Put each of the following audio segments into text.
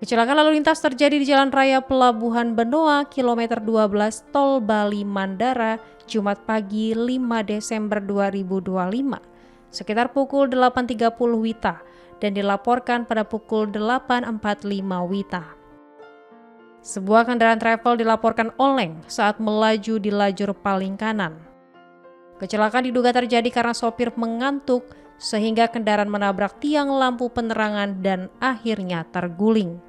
Kecelakaan lalu lintas terjadi di Jalan Raya Pelabuhan Benoa, kilometer 12 Tol Bali Mandara, Jumat pagi 5 Desember 2025, sekitar pukul 8.30 WITA, dan dilaporkan pada pukul 8.45 WITA. Sebuah kendaraan travel dilaporkan oleng saat melaju di lajur paling kanan. Kecelakaan diduga terjadi karena sopir mengantuk sehingga kendaraan menabrak tiang lampu penerangan dan akhirnya terguling.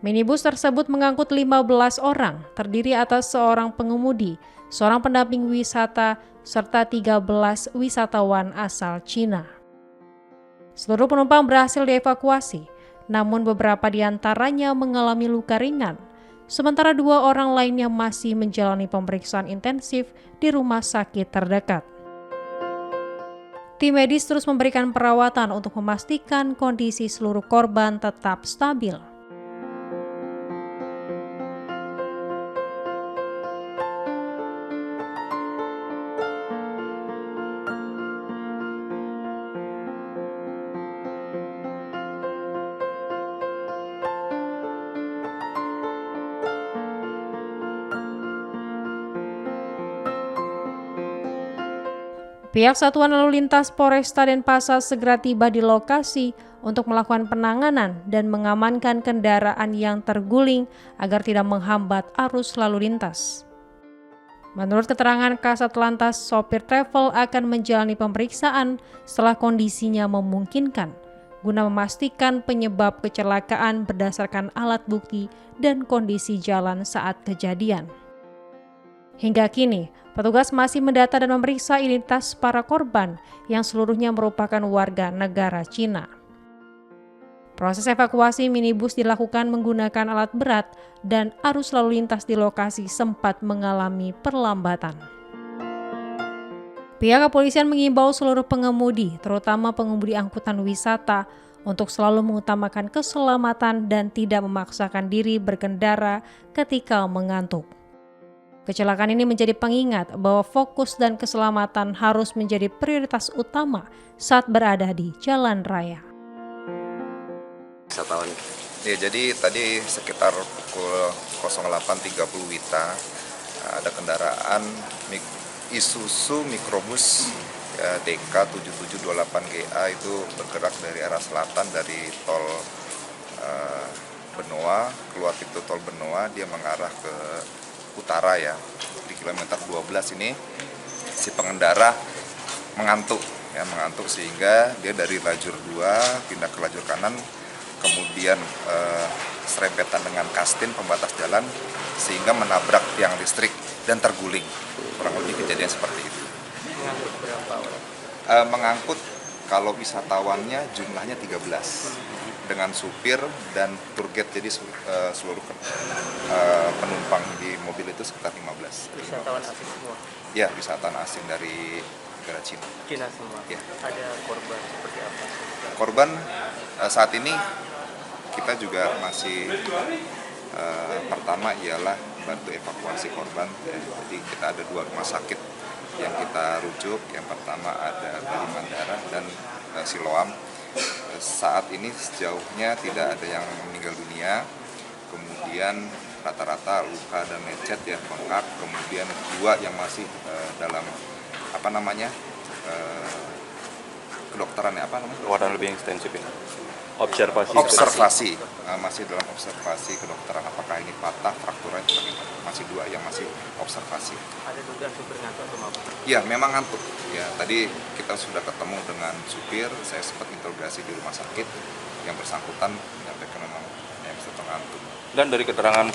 Minibus tersebut mengangkut 15 orang, terdiri atas seorang pengemudi, seorang pendamping wisata, serta 13 wisatawan asal Cina. Seluruh penumpang berhasil dievakuasi, namun beberapa di antaranya mengalami luka ringan, sementara 2 orang lainnya masih menjalani pemeriksaan intensif di rumah sakit terdekat. Tim medis terus memberikan perawatan untuk memastikan kondisi seluruh korban tetap stabil. Pihak Satuan Lalu Lintas Polresta Denpasar segera tiba di lokasi untuk melakukan penanganan dan mengamankan kendaraan yang terguling agar tidak menghambat arus lalu lintas. Menurut keterangan Kasat Lantas, sopir travel akan menjalani pemeriksaan setelah kondisinya memungkinkan, guna memastikan penyebab kecelakaan berdasarkan alat bukti dan kondisi jalan saat kejadian. Hingga kini, petugas masih mendata dan memeriksa identitas para korban yang seluruhnya merupakan warga negara Cina. Proses evakuasi minibus dilakukan menggunakan alat berat dan arus lalu lintas di lokasi sempat mengalami perlambatan. Pihak kepolisian mengimbau seluruh pengemudi, terutama pengemudi angkutan wisata, untuk selalu mengutamakan keselamatan dan tidak memaksakan diri berkendara ketika mengantuk. Kecelakaan ini menjadi pengingat bahwa fokus dan keselamatan harus menjadi prioritas utama saat berada di jalan raya. Wisatawan. Ya, jadi tadi sekitar pukul 08.30 WITA ada kendaraan Isuzu Microbus DK 7728GA itu bergerak dari arah selatan dari tol Benoa, keluar pintu tol Benoa, dia mengarah ke utara ya. Di kilometer 12 ini si pengendara mengantuk sehingga dia dari lajur 2 pindah ke lajur kanan, kemudian serempetan dengan kastin pembatas jalan sehingga menabrak tiang listrik dan terguling. Kurang lebih kejadian seperti itu. Mengangkut berapa orang? Mengangkut kalau wisatawannya jumlahnya 13 dengan supir dan tour guide, jadi seluruh penumpang di mobil itu sekitar 15. Wisatawan asing semua? Ya, wisatawan asing dari negara Cina. Cina semua? Ya. Ada korban seperti apa? Korban saat ini kita juga masih pertama ialah bantu evakuasi korban. Jadi kita ada 2 rumah sakit yang kita rujuk. Yang pertama ada Bali Mandara dan Siloam. Saat ini sejauhnya tidak ada yang meninggal dunia, kemudian rata-rata luka dan lecet ya, bengkak, kemudian 2 yang masih dalam kedokteran ya, Perawatan lebih intensif ini. Observasi. Masih dalam observasi kedokteran, apakah ini patah, frakturan, masih 2 yang masih observasi. Ada dugaan supir ngantuk atau apa? Ya, memang ngantuk. Ya, tadi kita sudah ketemu dengan supir, saya sempat interogasi di rumah sakit, yang bersangkutan menyampaikan memang yang ngantuk. Dan dari keterangan